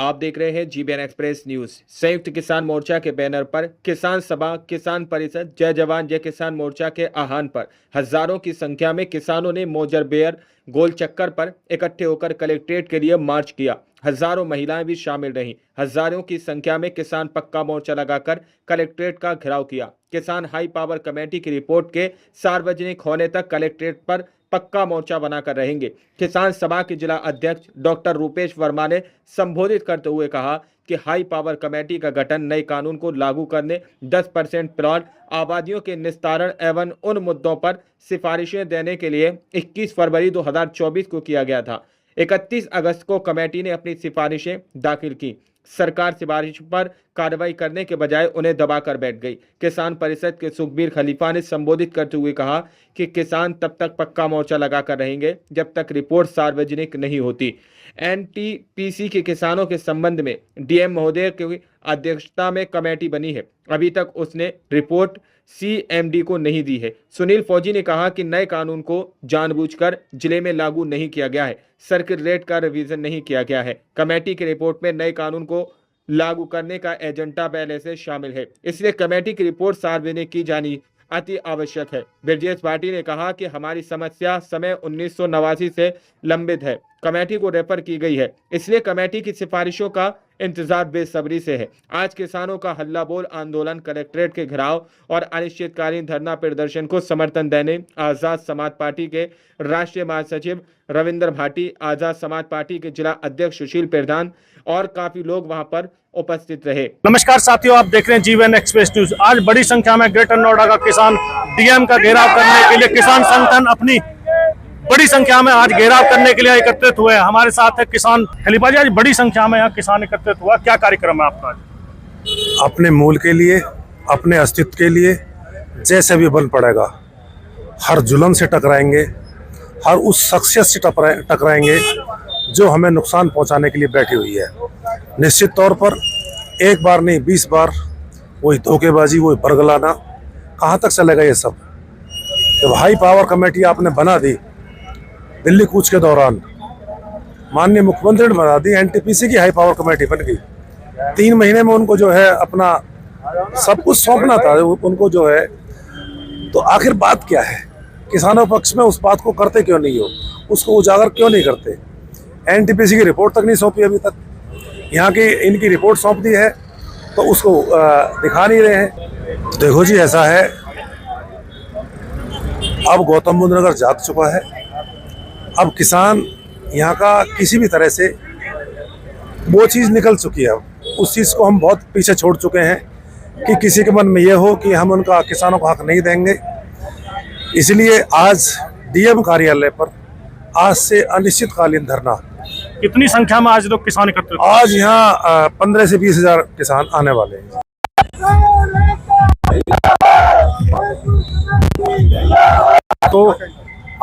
आप देख रहे हैं जीबीएन एक्सप्रेस न्यूज। संयुक्त किसान मोर्चा के बैनर पर किसान सभा, किसान परिषद, जय जवान जय किसान मोर्चा के आह्वान पर हजारों की संख्या में किसानों ने मोजरबेयर गोल चक्कर पर इकट्ठे होकर कलेक्ट्रेट के लिए मार्च किया। हजारों महिलाएं भी शामिल रहीं। हजारों की संख्या में किसान पक्का मोर्चा लगाकर कलेक्ट्रेट का घेराव किया। किसान हाई पावर कमेटी की रिपोर्ट के सार्वजनिक होने तक कलेक्ट्रेट पर पक्का मोर्चा बनाकर रहेंगे। किसान सभा के जिला अध्यक्ष डॉक्टर रूपेश वर्मा ने संबोधित करते हुए कहा कि हाई पावर कमेटी का गठन नए कानून को लागू करने, 10% प्लॉट आबादियों के निस्तारण एवं उन मुद्दों पर सिफारिशें देने के लिए 21 फरवरी 2024 को किया गया था। 31 अगस्त को कमेटी ने अपनी सिफारिशें दाखिल की। सरकार सिफारिश पर कार्रवाई करने के बजाय उन्हें दबाकर बैठ गई। किसान परिषद के सुखबीर खलीफा ने संबोधित करते हुए कहा कि किसान तब तक पक्का मोर्चा लगाकर रहेंगे जब तक रिपोर्ट सार्वजनिक नहीं होती। एनटीपीसी के किसानों के संबंध में डीएम महोदय की अध्यक्षता में कमेटी बनी है। अभी तक उसने रिपोर्ट सीएमडी को नहीं दी है। सुनील फौजी ने कहा कि नए कानून को जानबूझकर जिले में लागू नहीं किया गया है। सर्किट रेट का रिवीजन नहीं किया गया है। कमेटी की रिपोर्ट में नए कानून को लागू करने का एजेंडा पहले से शामिल है, इसलिए कमेटी की रिपोर्ट सार्वजनिक की जानी अति आवश्यक है। ब्रजेश भाटी ने कहा कि हमारी समस्या समय 1989 से लंबित है, कमेटी को रेफर की गई है, इसलिए कमेटी की सिफारिशों का इंतजार बेसब्री से है। आज किसानों का हल्ला बोल आंदोलन, कलेक्ट्रेट के घेराव और अनिश्चितकालीन धरना प्रदर्शन को समर्थन देने आजाद समाज पार्टी के राष्ट्रीय महासचिव रविंद्र भाटी, आजाद समाज पार्टी के जिला अध्यक्ष सुशील प्रधान और काफी लोग वहां पर उपस्थित रहे। नमस्कार साथियों, आप देख रहे हैं जीबीएन एक्सप्रेस न्यूज। आज बड़ी संख्या में ग्रेटर नोएडा का किसान डीएम का घेराव करने के लिए किसान संगठन अपनी बड़ी संख्या में आज घेराव करने के लिए एकत्रित हुए हैं। हमारे साथ है किसान खलीफा जी। आज बड़ी संख्या में यहाँ किसान एकत्रित हुआ, क्या कार्यक्रम है आपका? अपने मूल के लिए, अपने अस्तित्व के लिए जैसे भी बन पड़ेगा, हर जुल्म से टकराएंगे, हर उस शख्सियत से टकराएंगे जो हमें नुकसान पहुंचाने के लिए बैठी हुई है। निश्चित तौर पर एक बार नहीं 20 बार वही धोखेबाजी, वही बरगलाना, कहाँ तक चलेगा ये सब? जब हाई पावर कमेटी आपने बना दी दिल्ली कूच के दौरान, माननीय मुख्यमंत्री ने बना दी, एनटीपीसी की हाई पावर कमेटी बन गई। 3 महीने में उनको जो है अपना सब कुछ सौंपना था उनको जो है, तो आखिर बात क्या है? किसानों पक्ष में उस बात को करते क्यों नहीं हो? उसको उजागर क्यों नहीं करते? एनटीपीसी की रिपोर्ट तक नहीं सौंपी अभी तक। यहाँ की इनकी रिपोर्ट सौंप दी है तो उसको दिखा नहीं रहे हैं। तो देखो जी, ऐसा है, अब गौतम बुद्ध नगर जाग चुका है। अब किसान यहाँ का किसी भी तरह से वो चीज़ निकल चुकी है। उस चीज़ को हम बहुत पीछे छोड़ चुके हैं कि किसी के मन में ये हो कि हम उनका किसानों को हक नहीं देंगे। इसलिए आज डीएम कार्यालय पर आज से अनिश्चितकालीन धरना। कितनी संख्या में आज लोग किसान एकत्रित? आज यहाँ 15 से 20 हजार किसान आने वाले हैं। तो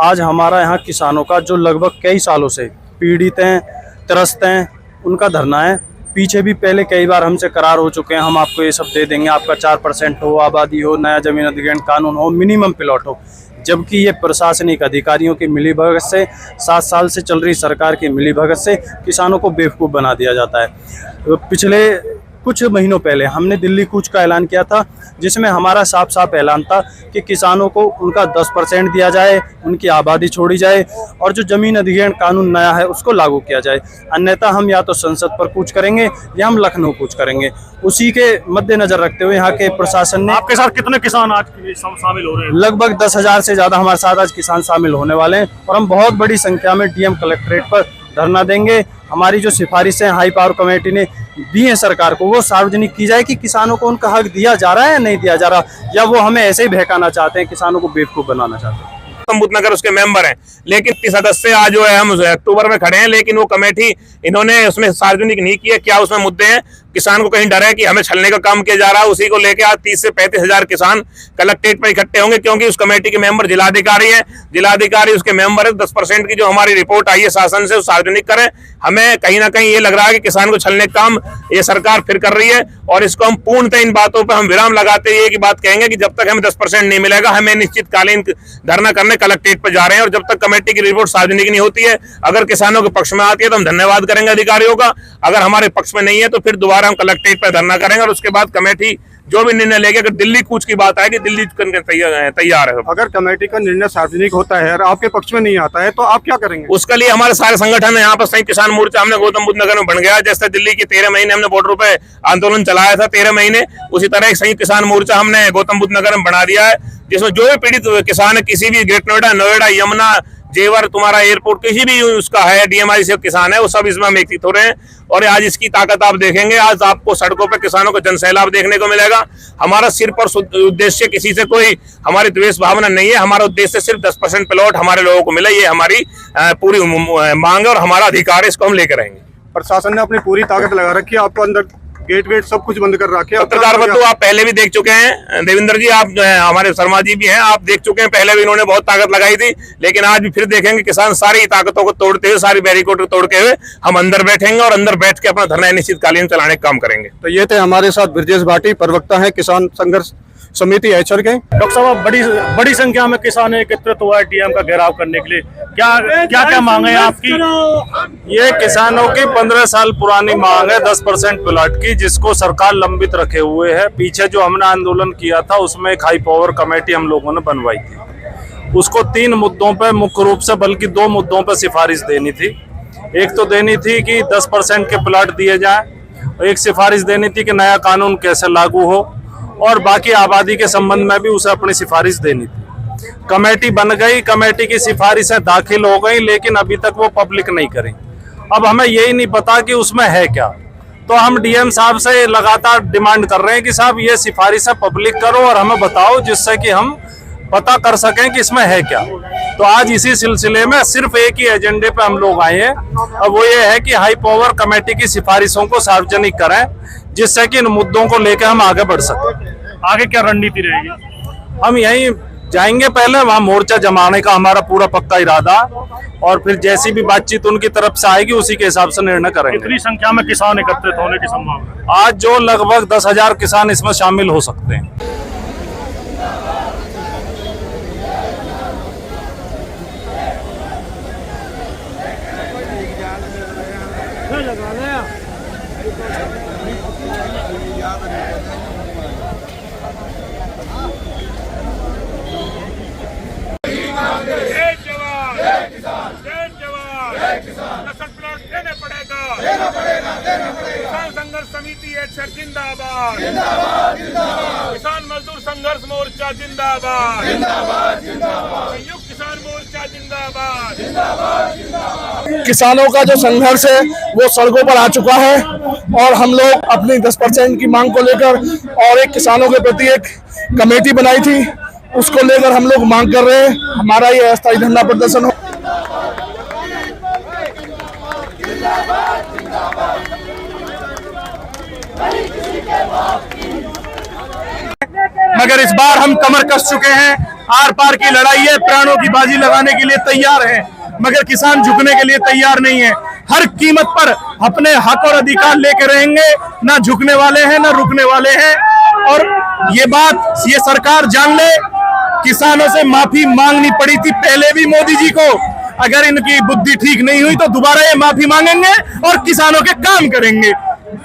आज हमारा यहाँ किसानों का जो लगभग कई सालों से पीड़ित हैं, त्रस्त हैं, उनका धरना है। पीछे भी पहले कई बार हमसे करार हो चुके हैं, हम आपको ये सब दे देंगे, आपका 4% हो, आबादी हो, नया जमीन अधिग्रहण कानून हो, मिनिमम प्लॉट हो। जबकि ये प्रशासनिक अधिकारियों की मिलीभगत से, 7 साल से चल रही सरकार की मिलीभगत से किसानों को बेवकूफ़ बना दिया जाता है। पिछले कुछ महीनों पहले हमने दिल्ली कूच का ऐलान किया था, जिसमें हमारा साफ साफ ऐलान था कि किसानों को उनका 10% दिया जाए, उनकी आबादी छोड़ी जाए और जो ज़मीन अधिग्रहण कानून नया है उसको लागू किया जाए। अन्यथा हम या तो संसद पर कूच करेंगे या हम लखनऊ कूच करेंगे। उसी के मद्देनजर रखते हुए यहाँ के प्रशासन ने। आपके साथ कितने किसान आज शामिल हो रहे हैं? लगभग 10,000 से ज़्यादा हमारे साथ आज किसान शामिल होने वाले हैं और हम बहुत बड़ी संख्या में डीएम कलेक्ट्रेट पर धरना देंगे। हमारी जो सिफारिशें हाई पावर कमेटी ने दी हैं सरकार को, वो सार्वजनिक की जाए कि किसानों को उनका हक दिया जा रहा है या नहीं दिया जा रहा, या वो हमें ऐसे ही बहकाना चाहते हैं, किसानों को बेवकूफ़ बनाना चाहते हैं। बुद्धनगर उसके मेंबर हैं, लेकिन 30 सदस्य आज जो है हम अक्टूबर में खड़े हैं, लेकिन वो कमेटी इन्होंने उसमें सार्वजनिक नहीं किया। क्या उसमें मुद्दे हैं किसान को कहीं डर है कि हमें छलने का काम किया जा रहा है, उसी को लेकर आज 30 से 35 हजार किसान कलेक्ट्रेट पर इकट्ठे होंगे, क्योंकि उस कमेटी के मेंबर जिलाधिकारी है, जिलाधिकारी उसके मेंबर है। 10% की जो हमारी रिपोर्ट आई है शासन से, सार्वजनिक करें। हमें कहीं ना कहीं ये लग रहा है कि किसान को छलने का काम ये सरकार फिर कर रही है, और इसको हम पूर्णतः इन बातों पर हम विराम लगाते हुए एक बात कहेंगे कि जब तक हमें 10% नहीं मिलेगा, हमें निश्चितकालीन धरना करने कलेक्ट्रेट पर जा रहे हैं। और जब तक कमेटी की रिपोर्ट सार्वजनिक नहीं होती है, अगर किसानों के पक्ष में आती है तो हम धन्यवाद करेंगे अधिकारियों का, अगर हमारे पक्ष में नहीं है तो फिर दोबारा हम कलेक्ट्रेट पर धरना करेंगे। और उसके बाद कमेटी जो भी निर्णय लेगी, अगर दिल्ली कूच की बात आएगी, दिल्ली करने तैयार है। अगर कमेटी का निर्णय सार्वजनिक होता है और आपके पक्ष में नहीं आता है तो आप क्या करेंगे? उसके लिए हमारे सारे संगठन है, यहाँ पर संयुक्त किसान मोर्चा हमने गौतम बुद्ध नगर में बन गया। जैसे दिल्ली की 13 महीने हमने बॉर्डर पे आंदोलन चलाया था 13 महीने, उसी तरह एक संयुक्त किसान मोर्चा हमने गौतम बुद्ध नगर में बना दिया है, जिसमें जो भी पीड़ित किसान है, किसी भी ग्रेट नोएडा, यमुना, जेवर, तुम्हारा एयरपोर्ट, किसी भी उसका है डीएमआई से किसान है, वो सब इसमें हम एकत्रित हो रहे हैं। और आज इसकी ताकत आप देखेंगे, आज आपको सड़कों पर किसानों का जनसैलाब देखने को मिलेगा। हमारा सिर्फ और उद्देश्य किसी से कोई हमारी द्वेष भावना नहीं है, हमारा उद्देश्य सिर्फ 10% प्लॉट हमारे लोगों को मिले, ये हमारी पूरी मांग है और हमारा अधिकार है, इसको हम लेकर रहेंगे। प्रशासन ने अपनी पूरी ताकत लगा रखी है, आपको अंदर गेट वेट सब कुछ बंद कर रखे हैं। पत्रकार बंधु आप पहले भी देख चुके हैं, देवेंद्र जी आप हमारे शर्मा जी भी हैं, आप देख चुके हैं, पहले भी इन्होंने बहुत ताकत लगाई थी, लेकिन आज भी फिर देखेंगे किसान सारी ताकतों को तोड़ते हुए, सारी बैरिकेड को तोड़ते हुए हम अंदर बैठेंगे और अंदर बैठ के अपना धरना निश्चितकालीन चलाने का काम करेंगे। तो ये थे हमारे साथ ब्रजेश भाटी, प्रवक्ता है किसान संघर्ष समिति एचर के। डॉक्टर साहब, बड़ी संख्या में किसान एकत्रित हुआ है डीएम का घेराव करने के लिए, क्या मांग है आपकी? ये किसानों की 15 साल पुरानी मांग है 10% प्लॉट की, जिसको सरकार लंबित रखे हुए है। पीछे जो हमने आंदोलन किया था उसमें एक हाई पावर कमेटी हम लोगों ने बनवाई थी, उसको 3 मुद्दों पे मुख्य रूप से, बल्कि 2 मुद्दों पे सिफारिश देनी थी। एक तो देनी थी कि 10% के प्लॉट दिए जाए, एक सिफारिश देनी थी कि नया कानून कैसे लागू हो, और बाकी आबादी के संबंध में भी उसे अपनी सिफारिश देनी थी। कमेटी बन गई, कमेटी की सिफारिशें दाखिल हो गई, लेकिन अभी तक वो पब्लिक नहीं करी। अब हमें यही नहीं पता कि उसमें है क्या, तो हम डीएम साहब से लगातार डिमांड कर रहे हैं कि साहब ये सिफारिशें पब्लिक करो और हमें बताओ, जिससे कि हम पता कर सकें कि इसमें है क्या। तो आज इसी सिलसिले में सिर्फ एक ही एजेंडे पे हम लोग आए हैं, और वो ये है कि हाई पावर कमेटी की सिफारिशों को सार्वजनिक करें, जिससे कि इन मुद्दों को लेकर हम आगे बढ़ सकें। आगे क्या रणनीति रहेगी? हम यहीं जाएंगे, पहले वहाँ मोर्चा जमाने का हमारा पूरा पक्का इरादा, और फिर जैसी भी बातचीत उनकी तरफ से आएगी उसी के हिसाब से निर्णय करेंगे। कितनी संख्या में किसान एकत्रित होने की संभावना? आज जो लगभग 10,000 किसान इसमें शामिल हो सकते हैं। किसान संघर्ष समिति एचर जिंदाबाद, किसान मजदूर संघर्ष मोर्चा जिंदाबाद, संयुक्त किसान मोर्चा जिंदाबाद। किसानों का जो संघर्ष है वो सड़कों पर आ चुका है, और हम लोग अपनी 10% की मांग को लेकर और एक किसानों के प्रति एक कमेटी बनाई थी, उसको लेकर हम लोग मांग कर रहे हैं। हमारा ये अस्थायी धरना प्रदर्शन हो। मगर इस बार हम कमर कस चुके हैं, आर पार की लड़ाई है, प्राणों की बाजी लगाने के लिए तैयार हैं, मगर किसान झुकने के लिए तैयार नहीं है। हर कीमत पर अपने हक और अधिकार लेके रहेंगे, ना झुकने वाले हैं ना रुकने वाले हैं। और ये बात ये सरकार जान ले, किसानों से माफी मांगनी पड़ी थी पहले भी मोदी जी को, अगर इनकी बुद्धि ठीक नहीं हुई तो दोबारा ये माफी मांगेंगे और किसानों के काम करेंगे,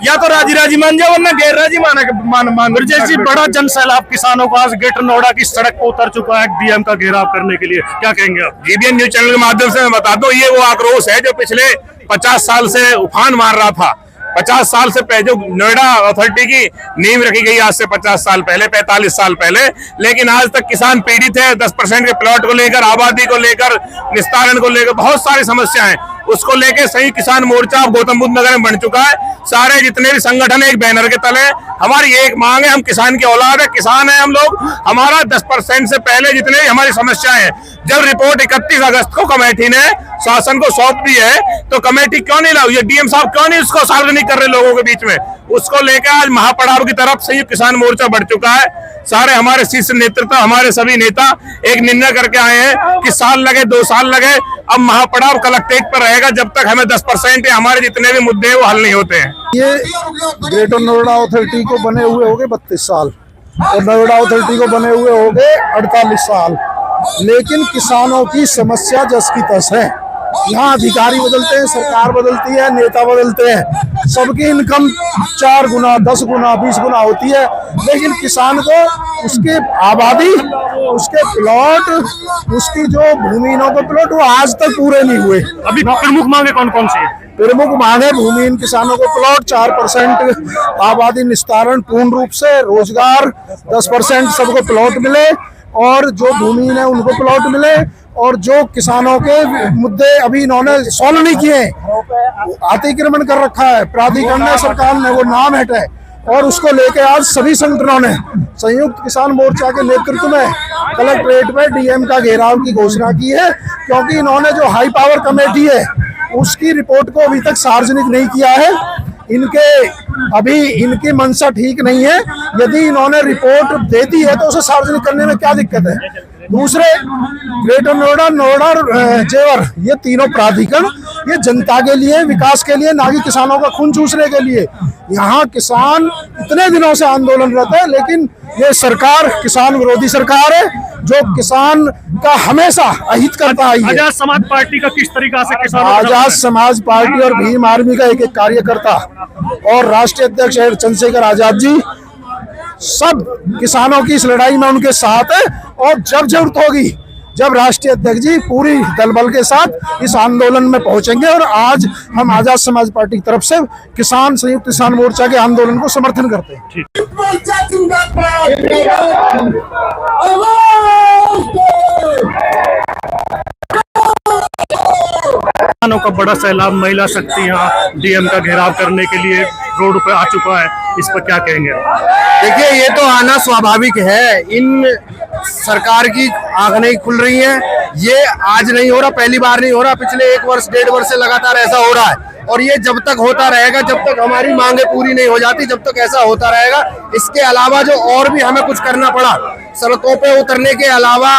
या तो राजी राजी मान जाओ वरना गैर राजी मान। जैसी बड़ा जन सैलाब किसानों को आज ग्रेटर नोएडा की सड़क पर उतर चुका है डीएम का घेराव करने के लिए, क्या कहेंगे आप? जीबीएन न्यूज चैनल के माध्यम से मैं बता दूं, ये वो आक्रोश है जो पिछले 50 साल से उफान मार रहा था। 50 साल से पहले जो नोएडा अथॉरिटी की नींव रखी गई आज से 50 साल पहले, 45 साल पहले, लेकिन आज तक किसान पीड़ित है। 10% के प्लॉट को लेकर, आबादी को लेकर, निस्तारण को लेकर बहुत सारी समस्याएं। उसको लेके संयुक्त किसान मोर्चा गौतम बुद्ध नगर में बन चुका है। सारे जितने भी संगठन है एक बैनर के तले। हमारी एक मांग है, हम किसान की औलाद है, किसान है हम लोग। हमारा 10% से पहले जितने भी हमारी समस्याएं हैं, जब रिपोर्ट 31 अगस्त को कमेटी ने शासन को सौंप दी है तो कमेटी क्यों नहीं लाई? ये डीएम साहब क्यों नहीं उसको सार्वजनिक कर रहे लोगों के बीच में? उसको लेकर आज महापड़ाव की तरफ संयुक्त किसान मोर्चा बढ़ चुका है। सारे हमारे शीर्ष नेतृत्व, हमारे सभी नेता एक निर्णय करके आए हैं कि साल लगे 2 साल लगे, अब महापड़ाव कलेक्ट्रेट पर रहेगा जब तक हमें 10% या हमारे जितने भी मुद्दे हैं वो हल नहीं होते हैं। ये ग्रेटर नोएडा अथॉरिटी को बने हुए हो गए 32 साल और नोएडा अथॉरिटी को बने हुए हो गए 48 साल, लेकिन किसानों की समस्या जस की तस है। यहाँ अधिकारी बदलते हैं, सरकार बदलती है, नेता बदलते हैं, सबकी इनकम 4 गुना 10 गुना 20 गुना होती है, लेकिन किसान को उसके आबादी, उसके प्लॉट, उसकी जो भूमिहीनों के प्लॉट वो आज तक पूरे नहीं हुए। अभी प्रमुख मांगे कौन कौन सी है? प्रमुख मांग है भूमिहीन किसानों को प्लॉट, 4% आबादी निस्तारण पूर्ण रूप से, रोजगार 10% सबको प्लॉट मिले और जो भूमिहीन है उनको प्लॉट मिले, और जो किसानों के मुद्दे अभी इन्होंने सॉल्व नहीं किए, अतिक्रमण कर रखा है प्राधिकरण ने, सरकार ने वो नाम हटाए, और उसको लेके आज सभी संगठनों ने संयुक्त किसान मोर्चा के नेतृत्व में कलेक्ट्रेट में डीएम का घेराव की घोषणा की है, क्योंकि इन्होंने जो हाई पावर कमेटी है उसकी रिपोर्ट को अभी तक सार्वजनिक नहीं किया है। इनकी मंशा ठीक नहीं है। यदि इन्होंने रिपोर्ट दे दी है तो उसे सार्वजनिक करने में क्या दिक्कत है? दूसरे, ग्रेटर नोएडा, नोएडा जेवर, ये तीनों प्राधिकरण ये जनता के लिए, विकास के लिए, ना कि किसानों का खून चूसने के लिए। यहाँ किसान इतने दिनों से आंदोलनरत है, लेकिन ये सरकार किसान विरोधी सरकार है जो किसान का हमेशा अहित करता आई है। आजाद समाज पार्टी का किस तरीका से किसानों आजाद समाज पार्टी और भीम आर्मी का एक एक कार्यकर्ता और राष्ट्रीय अध्यक्ष चंद्रशेखर आजाद जी सब किसानों की इस लड़ाई में उनके साथ है, और जब जरूरत होगी, जब राष्ट्रीय अध्यक्ष जी पूरी दल बल के साथ इस आंदोलन में पहुंचेंगे, और आज हम आजाद समाज पार्टी की तरफ से किसान संयुक्त किसान मोर्चा के आंदोलन को समर्थन करते हैं। किसानों का बड़ा सैलाब, महिला शक्ति यहाँ डीएम का घेराव करने के लिए रोड पे आ चुका है, इस पर क्या कहेंगे? देखिए, ये तो आना स्वाभाविक है। इन सरकार की आंख नहीं खुल रही है। ये आज नहीं हो रहा, पहली बार नहीं हो रहा, पिछले 1 वर्ष 1.5 वर्ष से लगातार ऐसा हो रहा है, और ये जब तक होता रहेगा, जब तक हमारी मांगे पूरी नहीं हो जाती, जब तक ऐसा होता रहेगा। इसके अलावा जो और भी हमें कुछ करना पड़ा, सड़कों पे उतरने के अलावा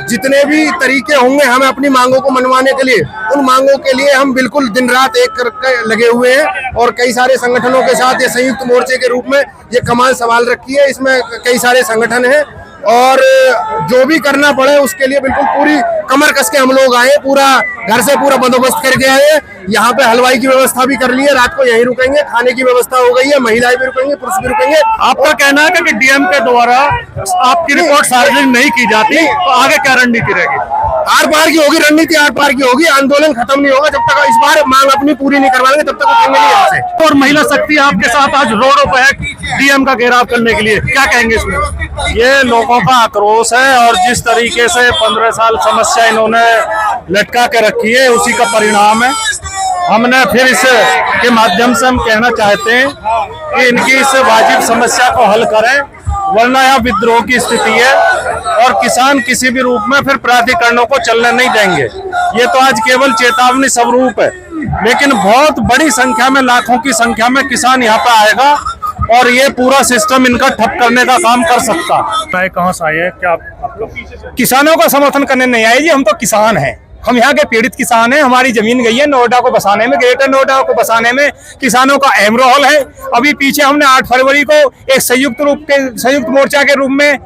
जितने भी तरीके होंगे हमें अपनी मांगों को मनवाने के लिए, उन मांगों के लिए हम बिल्कुल दिन रात एक करके लगे हुए हैं, और कई सारे संगठनों के साथ ये संयुक्त मोर्चे के रूप में ये कमान संभाल रखी है। इसमें कई सारे संगठन हैं, और जो भी करना पड़े उसके लिए बिल्कुल पूरी कमर कस के हम लोग आए, पूरा घर से पूरा बंदोबस्त करके आए। यहाँ पे हलवाई की व्यवस्था भी कर ली है, रात को यहीं रुकेंगे, खाने की व्यवस्था हो गई है, महिलाएं भी रुकेंगे, पुरुष भी रुकेंगे। आपका कहना है कि डीएम के द्वारा आपकी रिपोर्ट सार्वजनिक नहीं की जाती तो आगे क्या रणनीति रहेगी? आर पार की होगी रणनीति, आर पार की होगी। आंदोलन खत्म नहीं होगा जब तक इस बार मांग अपनी पूरी नहीं करवाएंगे, तब तक उठेंगे नहीं यहाँ से। और महिला शक्ति आपके साथ आज रोडों पर है डीएम का घेराव करने के लिए, क्या कहेंगे इसमें? ये लोगों का आक्रोश है, और जिस तरीके से 15 साल समस्या इन्होंने लटका के रखी है उसी का परिणाम है। हमने फिर इस के माध्यम से हम कहना चाहते हैं कि इनकी इस वाजिब समस्या को हल करें, वरना यहाँ विद्रोह की स्थिति है और किसान किसी भी रूप में फिर प्राधिकरणों को चलने नहीं देंगे। ये तो आज केवल चेतावनी स्वरूप है, लेकिन बहुत बड़ी संख्या में, लाखों की संख्या में किसान यहाँ पे आएगा और ये पूरा सिस्टम इनका ठप करने का काम कर सकता। कहाँ से आए हैं? क्या आपका किसानों का समर्थन करने नहीं आए जी, हम तो किसान हैं, हम यहाँ के पीड़ित किसान हैं। हमारी जमीन गई है नोएडा को बसाने में, ग्रेटर नोएडा को बसाने में किसानों का अहम रोल है। अभी पीछे हमने 8 फरवरी को एक संयुक्त मोर्चा के रूप में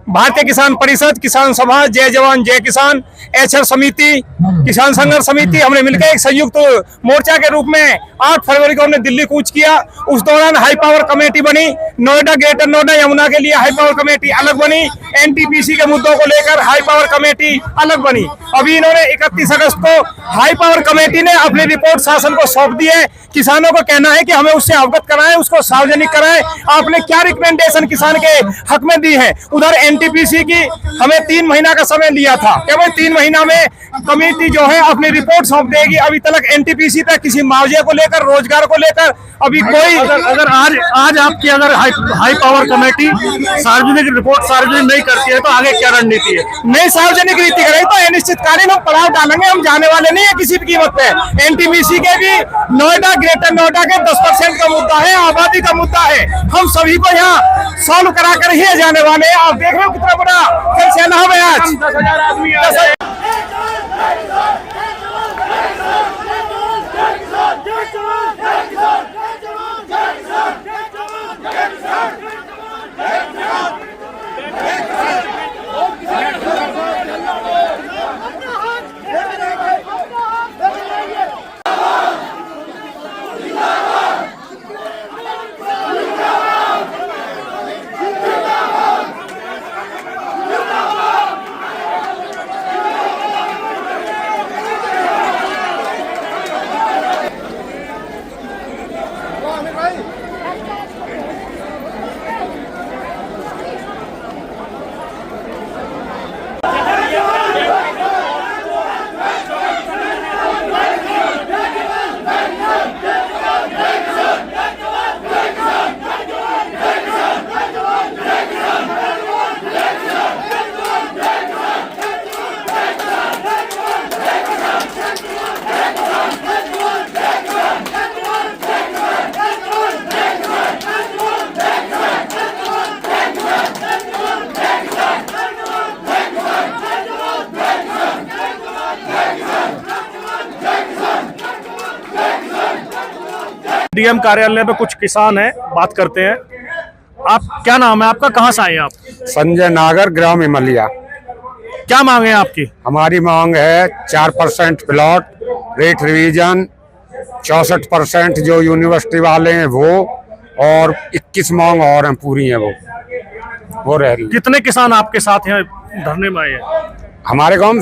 भारतीय किसान परिषद, किसान सभा, जय जवान जय किसान, एचआर समिति, किसान संघर्ष समिति, हमने मिलकर एक संयुक्त मोर्चा के रूप में 8 फरवरी को हमने दिल्ली कूच किया। उस दौरान हाई पावर कमेटी बनी, नोएडा, ग्रेटर नोएडा, यमुना के लिए हाई पावर कमेटी अलग बनी, एनटीपीसी के मुद्दों को लेकर हाई पावर कमेटी अलग बनी। अभी इन्होंने 31 अगस्त को हाई पावर कमेटी ने अपनी रिपोर्ट शासन को सौंप दी है। किसानों को कहना है कि हमें उससे अवगत कराएं, उसको सार्वजनिक कराएं। आपने क्या रिकमेंडेशन किसान के हक में दी है? उधर एनटीपीसी की हमें 3 महीना का समय लिया था, केवल 3 महीना में कमेटी जो है अपनी रिपोर्ट सौंप देगी। अभी तक एनटीपीसी पे किसी मुआवजे को लेकर, रोजगार को लेकर अभी कोई अगर आज आपकी अगर हाई पावर कमेटी सार्वजनिक रिपोर्ट सार्वजनिक नहीं करती है तो आगे क्या रणनीति है? नहीं सार्वजनिक रीति करेगी तो अनिश्चितकालीन हम पड़ाव डालेंगे। हम जाने वाले नहीं है किसी भी कीमत पे। एनटीपीसी के भी नोएडा, ग्रेटर नोएडा के 10% का मुद्दा है, आबादी का मुद्दा है। हम सभी को यहाँ सॉल्व करा कर ही जाने वाले हैं। आप देख रहे हो कितना बड़ा जल सेना है आज। 10,000 आदमी आ रहे हैं। डीएम कार्यालय पे कुछ किसान हैं, बात करते हैं। आप क्या नाम है आपका, कहाँ से आए हैं आप? संजय नागर, ग्राम इमलिया। क्या मांगे हैं आपकी? हमारी मांग है 4% प्लॉट, रेट रिवीजन, 64% जो यूनिवर्सिटी वाले हैं वो, और 21 मांग और हैं पूरी हैं वो रह रही। कितने किसान आपके साथ हैं धरने में आए हैं? हमारे गांव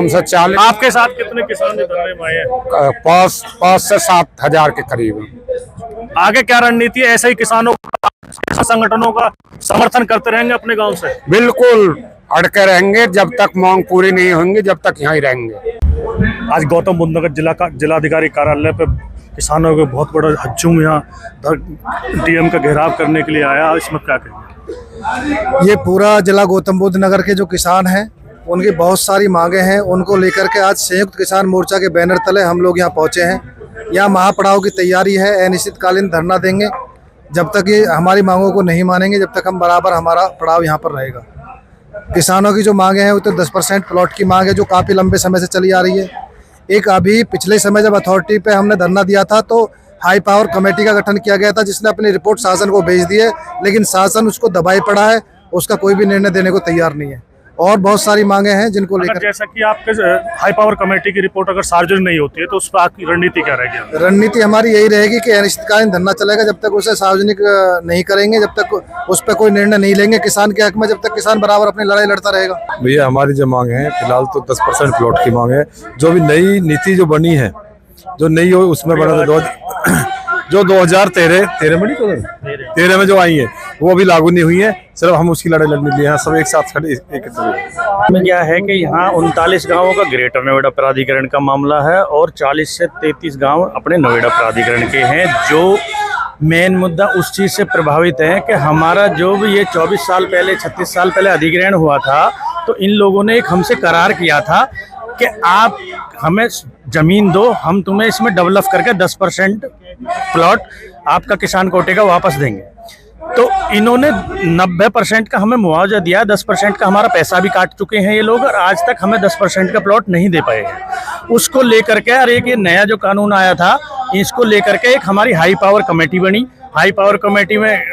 से 40। आपके साथ कितने किसान धरने में आए हैं? 5 से 7 हजार के करीब। आगे क्या रणनीति है? ऐसे ही किसानों संगठनों का समर्थन करते रहेंगे अपने गांव से? बिल्कुल अड़के रहेंगे जब तक मांग पूरी नहीं होंगी, जब तक यहाँ ही रहेंगे। आज गौतम बुद्ध नगर जिलाधिकारी कार्यालय पे किसानों के बहुत बड़ा हजूम यहाँ डीएम का घेराव करने के लिए आया। इसमें क्या कहेंगे? ये पूरा जिला गौतम बुद्ध नगर के जो किसान हैं उनकी बहुत सारी मांगे हैं, उनको लेकर के आज संयुक्त किसान मोर्चा के बैनर तले हम लोग यहाँ पहुँचे हैं। यहाँ महापड़ाव की तैयारी है, अनिश्चितकालीन धरना देंगे जब तक ये हमारी मांगों को नहीं मानेंगे, जब तक हम बराबर हमारा पड़ाव यहाँ पर रहेगा। किसानों की जो मांगे हैं वो तो 10% प्लॉट की मांग है जो काफ़ी लंबे समय से चली आ रही है। एक अभी पिछले समय जब अथॉरिटी पे हमने धरना दिया था तो हाई पावर कमेटी का गठन किया गया था जिसने अपनी रिपोर्ट शासन को भेज दी है, लेकिन शासन उसको दबाए पड़ा है, उसका कोई भी निर्णय देने को तैयार नहीं है। और बहुत सारी मांगे हैं जिनको लेकर, जैसा कि आपके हाई पावर कमेटी की रिपोर्ट अगर सार्वजनिक नहीं होती है तो उस पर आपकी रणनीति क्या रहेगी? रणनीति हमारी यही रहेगी कि अनिश्चितकालीन धरना चलेगा जब तक उसे सार्वजनिक नहीं करेंगे, जब तक उस पर कोई निर्णय नहीं लेंगे किसान के हक में, जब तक किसान बराबर अपनी लड़ाई लड़ता रहेगा। भैया हमारी जो मांग है फिलहाल तो 10% प्लॉट की मांग है। जो भी नई नीति जो बनी है, जो नई हो उसमें बना जो 2013 में जो आई है वो अभी लागू नहीं हुई है। सिर्फ हम उसकी लड़ाई लड़ने लिए सब एक साथ खड़े में क्या है कि यहाँ 39 गांवों का ग्रेटर नोएडा प्राधिकरण का मामला है और 40 से 33 गांव अपने नोएडा प्राधिकरण के हैं। जो मेन मुद्दा उस चीज़ से प्रभावित है कि हमारा जो भी ये 24 साल पहले 36 साल पहले अधिग्रहण हुआ था तो इन लोगों ने एक हमसे करार किया था कि आप हमें ज़मीन दो, हम तुम्हें इसमें डेवलप करके 10% प्लॉट आपका किसान कोटे का वापस देंगे। तो इन्होंने 90% का हमें मुआवजा दिया, 10% का हमारा पैसा भी काट चुके हैं ये लोग और आज तक हमें 10% का प्लॉट नहीं दे पाए हैं। उसको लेकर के और एक ये नया जो कानून आया था इसको लेकर के एक हमारी हाई पावर कमेटी बनी। हाई पावर कमेटी में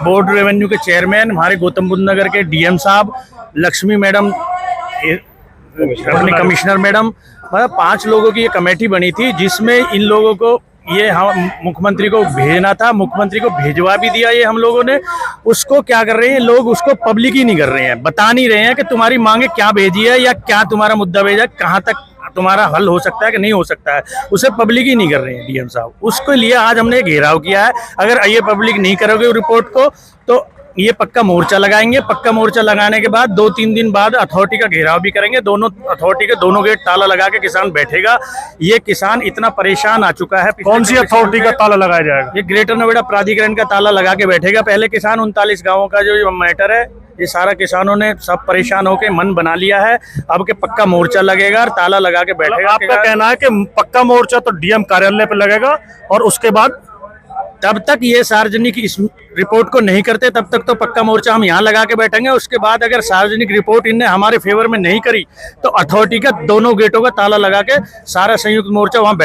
बोर्ड रेवेन्यू के चेयरमैन हमारे गौतम बुद्ध नगर के डीएम साहब, लक्ष्मी मैडम अपने कमिश्नर मैडम, मतलब 5 लोगों की ये कमेटी बनी थी जिसमें इन लोगों को ये हम मुख्यमंत्री को भेजना था, मुख्यमंत्री को भेजवा भी दिया ये हम लोगों ने। उसको क्या कर रहे हैं लोग, उसको पब्लिक ही नहीं कर रहे हैं, बता नहीं रहे हैं कि तुम्हारी मांगे क्या भेजी है या क्या तुम्हारा मुद्दा भेजा है, कहाँ तक तुम्हारा हल हो सकता है कि नहीं हो सकता है, उसे पब्लिक ही नहीं कर रहे हैं डीएम साहब। उसके लिए आज हमने घेराव किया है। अगर ये पब्लिक नहीं करोगे रिपोर्ट को तो ये पक्का मोर्चा लगाएंगे। पक्का मोर्चा लगाने के बाद 2-3 दिन बाद अथॉरिटी का घेराव भी करेंगे। दोनों अथॉरिटी के दोनों गेट ताला लगा के किसान बैठेगा। ये किसान इतना परेशान आ चुका है। कौन सी अथॉरिटी का ताला लगाया जाएगा? ये ग्रेटर नोएडा प्राधिकरण का ताला लगा के बैठेगा। पहले किसान 39 गाँवों का जो मैटर है, ये सारा किसानों ने सब परेशान होकर मन बना लिया है। अब के पक्का मोर्चा लगेगा और ताला लगा के बैठेगा। आपका कहना है कि पक्का मोर्चा तो डीएम कार्यालय पे लगेगा और उसके बाद तब तक ये सार्वजनिक इस रिपोर्ट को नहीं करते तब तक तो पक्का मोर्चा हम यहाँ लगा के बैठेंगे। उसके बाद अगर सार्वजनिक रिपोर्ट इनने हमारे फेवर में नहीं करी तो अथॉरिटी का दोनों गेटों का ताला लगा के सारा संयुक्त मोर्चा वहाँ